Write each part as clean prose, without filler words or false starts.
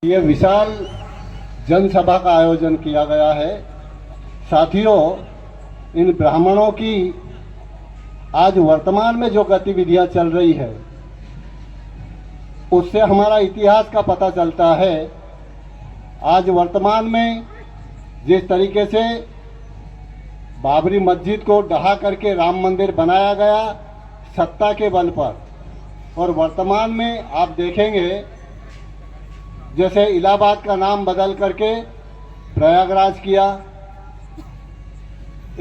ये विशाल जनसभा का आयोजन किया गया है। साथियों, इन ब्राह्मणों की आज वर्तमान में जो गतिविधियां चल रही है उससे हमारा इतिहास का पता चलता है। आज वर्तमान में जिस तरीके से बाबरी मस्जिद को ढहा करके राम मंदिर बनाया गया सत्ता के बल पर, और वर्तमान में आप देखेंगे जैसे इलाहाबाद का नाम बदल करके प्रयागराज किया।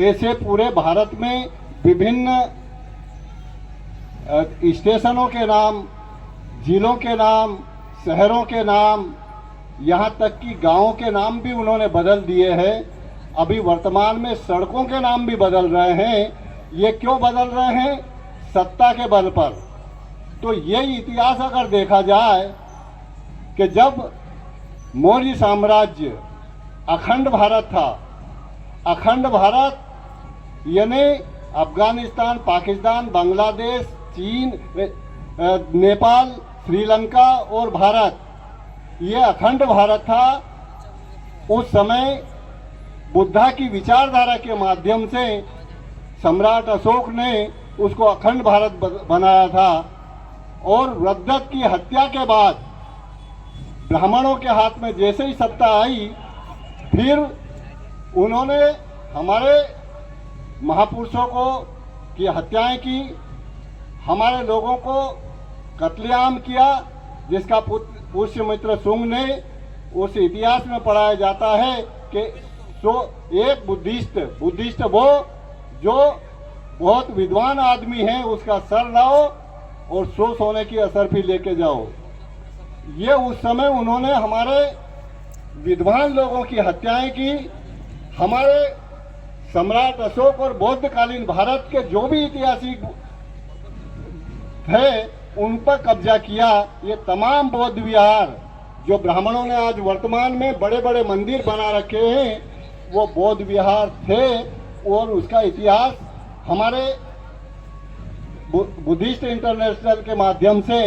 ऐसे पूरे भारत में विभिन्न स्टेशनों के नाम, जिलों के नाम, शहरों के नाम, यहाँ तक कि गांवों के नाम भी उन्होंने बदल दिए हैं। अभी वर्तमान में सड़कों के नाम भी बदल रहे हैं। ये क्यों बदल रहे हैं? सत्ता के बल पर। तो ये इतिहास अगर देखा जाए कि जब मौर्य साम्राज्य अखंड भारत था, अखंड भारत यानी अफगानिस्तान, पाकिस्तान, बांग्लादेश, चीन, नेपाल, श्रीलंका और भारत, ये अखंड भारत था। उस समय बुद्धा की विचारधारा के माध्यम से सम्राट अशोक ने उसको अखंड भारत बनाया था। और रद्दत की हत्या के बाद ब्राह्मणों के हाथ में जैसे ही सत्ता आई, फिर उन्होंने हमारे महापुरुषों को की हत्याएं की, हमारे लोगों को कत्लेआम किया, जिसका पुष्यमित्र शुंग ने उस इतिहास में पढ़ाया जाता है कि एक बुद्धिस्ट वो जो बहुत विद्वान आदमी है उसका सर लाओ और 100 सोने की असरफी लेके जाओ। ये उस समय उन्होंने हमारे विद्वान लोगों की हत्याएं की। हमारे सम्राट अशोक और बौद्धकालीन भारत के जो भी ऐतिहासिक थे उन पर कब्जा किया। ये तमाम बौद्ध विहार जो ब्राह्मणों ने आज वर्तमान में बड़े बड़े मंदिर बना रखे हैं, वो बौद्ध विहार थे। और उसका इतिहास हमारे बुद्धिस्ट इंटरनेशनल के माध्यम से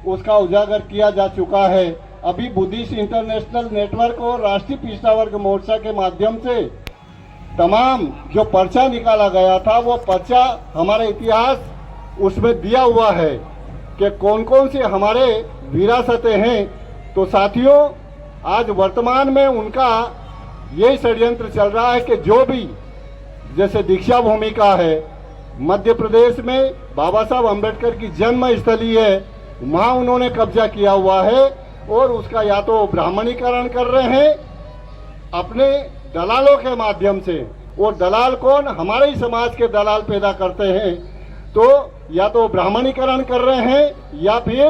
उसका उजागर किया जा चुका है। अभी बुद्धिस्ट इंटरनेशनल नेटवर्क और राष्ट्रीय पिछड़ा वर्ग मोर्चा के माध्यम से तमाम जो पर्चा निकाला गया था, वो पर्चा हमारे इतिहास उसमें दिया हुआ है कि कौन कौन सी हमारे विरासतें हैं। तो साथियों, आज वर्तमान में उनका यही षड्यंत्र चल रहा है कि जो भी जैसे दीक्षा भूमि का है, मध्य प्रदेश में बाबा साहब अम्बेडकर की जन्म स्थली है, वहाँ उन्होंने कब्जा किया हुआ है और उसका या तो ब्राह्मणीकरण कर रहे हैं अपने दलालों के माध्यम से। और दलाल कौन? हमारे ही समाज के दलाल पैदा करते हैं। तो या तो ब्राह्मणीकरण कर रहे हैं या फिर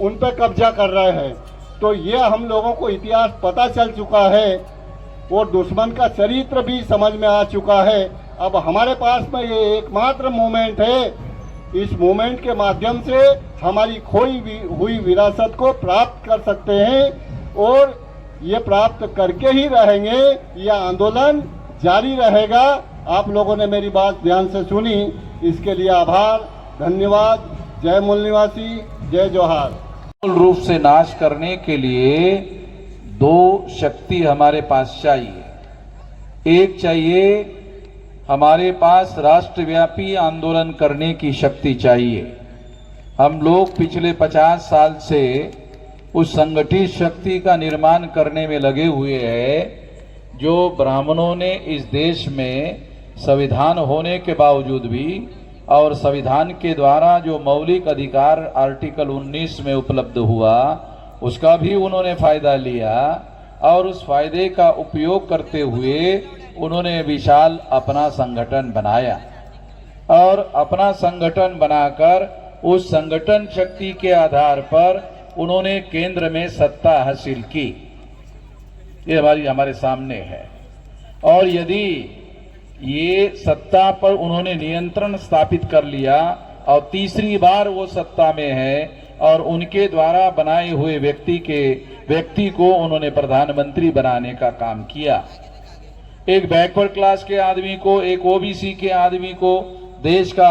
उन पर कब्जा कर रहे हैं। तो ये हम लोगों को इतिहास पता चल चुका है और दुश्मन का चरित्र भी समझ में आ चुका है। अब हमारे पास में ये एकमात्र मूवमेंट है। इस मूवमेंट के माध्यम से हमारी खोई हुई विरासत को प्राप्त कर सकते हैं और ये प्राप्त करके ही रहेंगे। यह आंदोलन जारी रहेगा। आप लोगों ने मेरी बात ध्यान से सुनी, इसके लिए आभार, धन्यवाद। जय मूल निवासी, जय जोहार। मूल रूप से नाश करने के लिए दो शक्ति हमारे पास चाहिए। एक चाहिए हमारे पास राष्ट्रव्यापी आंदोलन करने की शक्ति चाहिए। हम लोग पिछले 50 साल से उस संगठित शक्ति का निर्माण करने में लगे हुए हैं जो ब्राह्मणों ने इस देश में संविधान होने के बावजूद भी और संविधान के द्वारा जो मौलिक अधिकार आर्टिकल 19 में उपलब्ध हुआ उसका भी उन्होंने फायदा लिया और उस फायदे का उपयोग करते हुए उन्होंने विशाल अपना संगठन बनाया और अपना संगठन बनाकर उस संगठन शक्ति के आधार पर उन्होंने केंद्र में सत्ता हासिल की। ये हमारे सामने है। और यदि ये सत्ता पर उन्होंने नियंत्रण स्थापित कर लिया और तीसरी बार वो सत्ता में है और उनके द्वारा बनाए हुए व्यक्ति को उन्होंने प्रधानमंत्री बनाने का काम किया। एक बैकवर्ड क्लास के आदमी को, एक ओबीसी के आदमी को देश का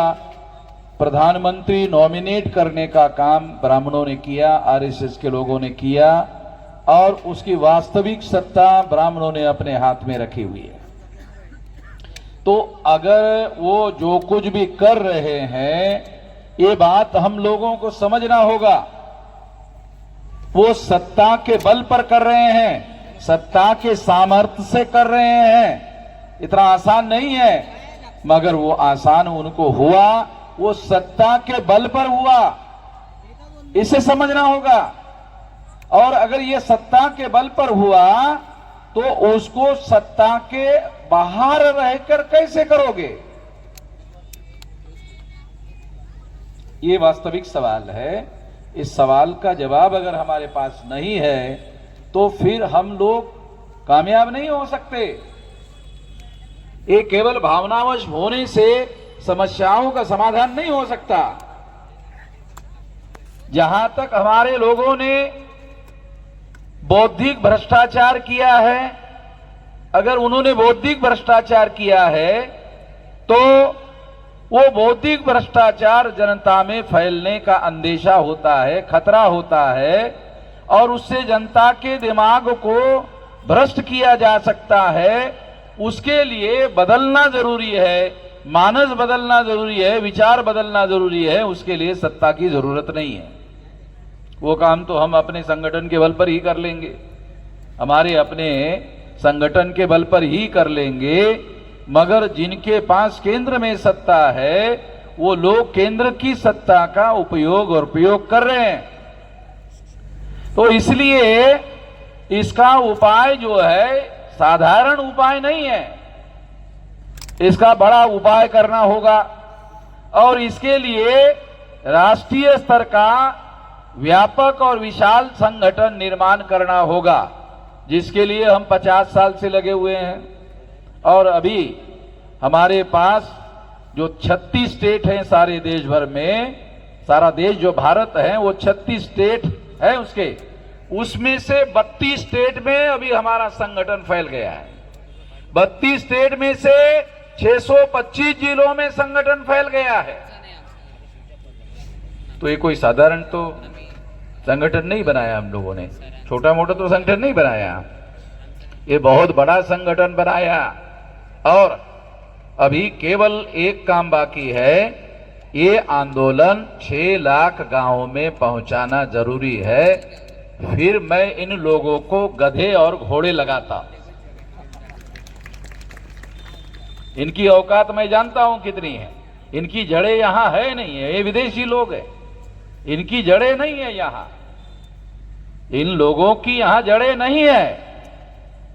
प्रधानमंत्री नॉमिनेट करने का काम ब्राह्मणों ने किया, आरएसएस के लोगों ने किया। और उसकी वास्तविक सत्ता ब्राह्मणों ने अपने हाथ में रखी हुई है। तो अगर वो जो कुछ भी कर रहे हैं, ये बात हम लोगों को समझना होगा। वो सत्ता के बल पर कर रहे हैं, सत्ता के सामर्थ्य से कर रहे हैं। इतना आसान नहीं है, मगर वो आसान उनको हुआ, वो सत्ता के बल पर हुआ, इसे समझना होगा। और अगर ये सत्ता के बल पर हुआ तो उसको सत्ता के बाहर रहकर कैसे करोगे? ये वास्तविक सवाल है। इस सवाल का जवाब अगर हमारे पास नहीं है तो फिर हम लोग कामयाब नहीं हो सकते। ये केवल भावनावश होने से समस्याओं का समाधान नहीं हो सकता। जहां तक हमारे लोगों ने बौद्धिक भ्रष्टाचार किया है, अगर उन्होंने बौद्धिक भ्रष्टाचार किया है तो वो बौद्धिक भ्रष्टाचार जनता में फैलने का अंदेशा होता है, खतरा होता है, और उससे जनता के दिमाग को भ्रष्ट किया जा सकता है। उसके लिए बदलना जरूरी है, मानस बदलना जरूरी है, विचार बदलना जरूरी है। उसके लिए सत्ता की जरूरत नहीं है। वो काम तो हम अपने संगठन के बल पर ही कर लेंगे, हमारे अपने संगठन के बल पर ही कर लेंगे। मगर जिनके पास केंद्र में सत्ता है वो लोग केंद्र की सत्ता का उपयोग और प्रयोग कर रहे हैं। तो इसलिए इसका उपाय जो है साधारण उपाय नहीं है, इसका बड़ा उपाय करना होगा। और इसके लिए राष्ट्रीय स्तर का व्यापक और विशाल संगठन निर्माण करना होगा, जिसके लिए हम 50 साल से लगे हुए हैं। और अभी हमारे पास जो 36 स्टेट हैं सारे देश भर में, सारा देश जो भारत है वो 36 स्टेट है उसमें से 32 स्टेट में अभी हमारा संगठन फैल गया है। 32 स्टेट में से 625 जिलों में संगठन फैल गया है। तो ये कोई साधारण तो संगठन नहीं बनाया हम लोगों ने, छोटा मोटा तो संगठन नहीं बनाया, ये बहुत बड़ा संगठन बनाया। और अभी केवल एक काम बाकी है, ये आंदोलन 6 लाख गांवों में पहुंचाना जरूरी है। फिर मैं इन लोगों को गधे और घोड़े लगाता। इनकी औकात मैं जानता हूं कितनी है। इनकी जड़ें यहां है नहीं है, ये विदेशी लोग हैं, इनकी जड़ें नहीं है यहां, इन लोगों की यहां जड़ें नहीं है।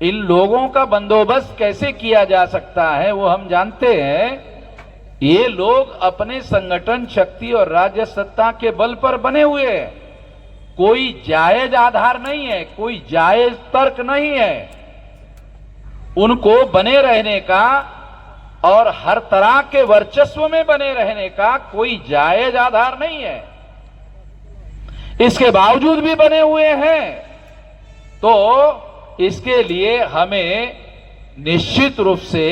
इन लोगों का बंदोबस्त कैसे किया जा सकता है वो हम जानते हैं। ये लोग अपने संगठन शक्ति और राज्य सत्ता के बल पर बने हुए हैं। कोई जायज आधार नहीं है, कोई जायज तर्क नहीं है उनको बने रहने का, और हर तरह के वर्चस्व में बने रहने का कोई जायज आधार नहीं है। इसके बावजूद भी बने हुए हैं। तो इसके लिए हमें निश्चित रूप से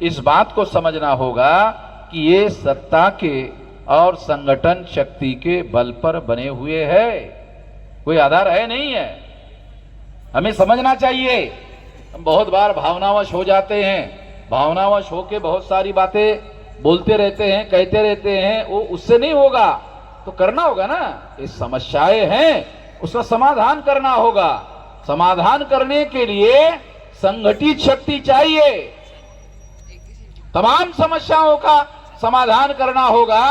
इस बात को समझना होगा कि ये सत्ता के और संगठन शक्ति के बल पर बने हुए हैं, कोई आधार है नहीं है। हमें समझना चाहिए। हम बहुत बार भावनावश हो जाते हैं, भावनावश होके बहुत सारी बातें बोलते रहते हैं, कहते रहते हैं, वो उससे नहीं होगा। तो करना होगा ना, ये समस्याएं हैं उसका समाधान करना होगा। समाधान करने के लिए संगठित शक्ति चाहिए, तमाम समस्याओं का समाधान करना होगा।